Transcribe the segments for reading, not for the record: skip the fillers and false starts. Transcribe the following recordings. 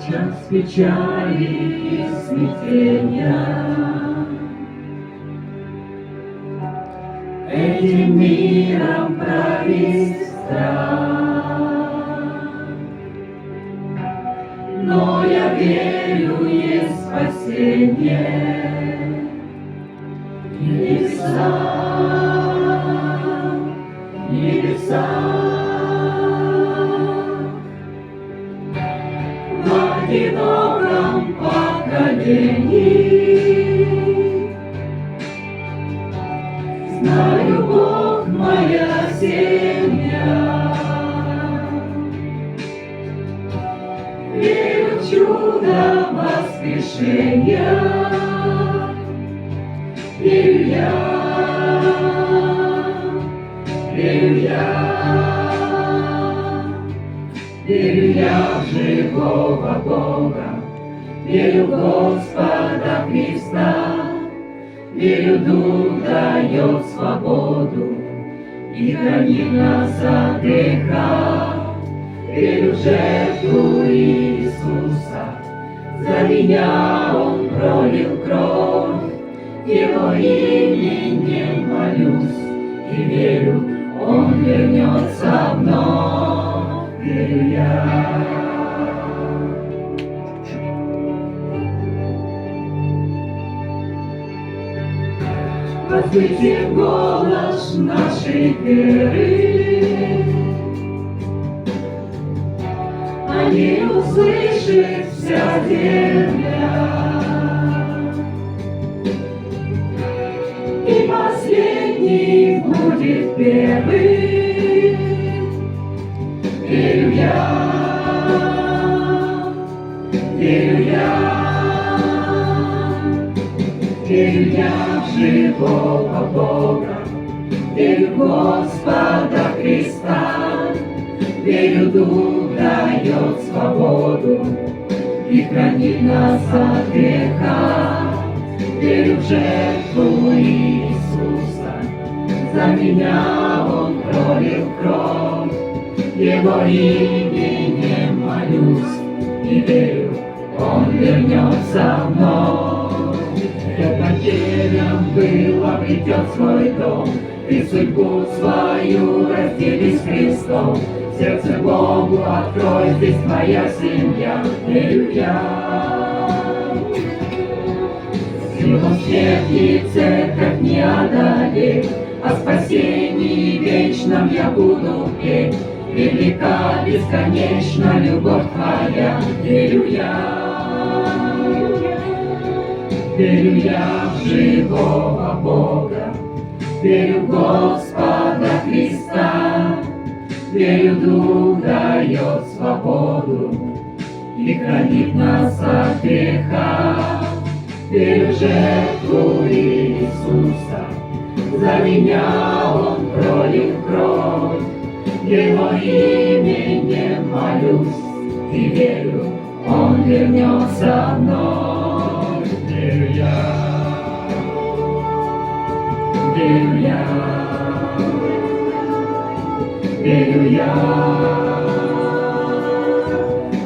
час печали и смятения. Этим миром правит страх, но я верю, есть спасение. Небеса, небеса, в одиноком поколении. Знаю, Бог моя семья, верю в чудо воскрешения. Верю я, верю я, верю я в живого Бога, верю в Господа Христа, верю, Дух дает свободу и хранит нас от греха. Верю в жертву Иисуса, за меня Он пролил кровь. Его именем молюсь и верю, Он вернется вновь. Верю я. Возвысив голос нашей веры, о ней услышит вся земля. И последний будет первый. Верю я, верю я, верю я в живого Бога, верю в Господа Христа, верю, Дух дает свободу и хранит нас от греха. Верю в жертву Иисуса, за меня Он пролил кровь. Его именем молюсь и верю, Он вернется вновь. Кто потерян был, обретет свой дом, и судьбу свою разделись с Христом. Сердце Богу открой, здесь твоя семья. Верю я. Его смерть и церковь не одолеть, о спасении вечном я буду петь. Велика, бесконечна любовь твоя. Верю я, верю я в живого Бога, верю в Господа Христа, верю, Дух дает свободу и хранит нас от греха. Верю в жертву Иисуса, за меня Он пролил кровь. Его именем молюсь и верю, Он вернется вновь. Верю я, верю я, верю я,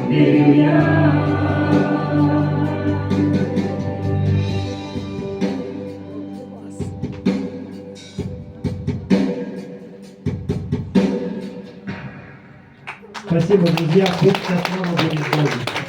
верю я. Спасибо, друзья. Бог с вами будет Богу.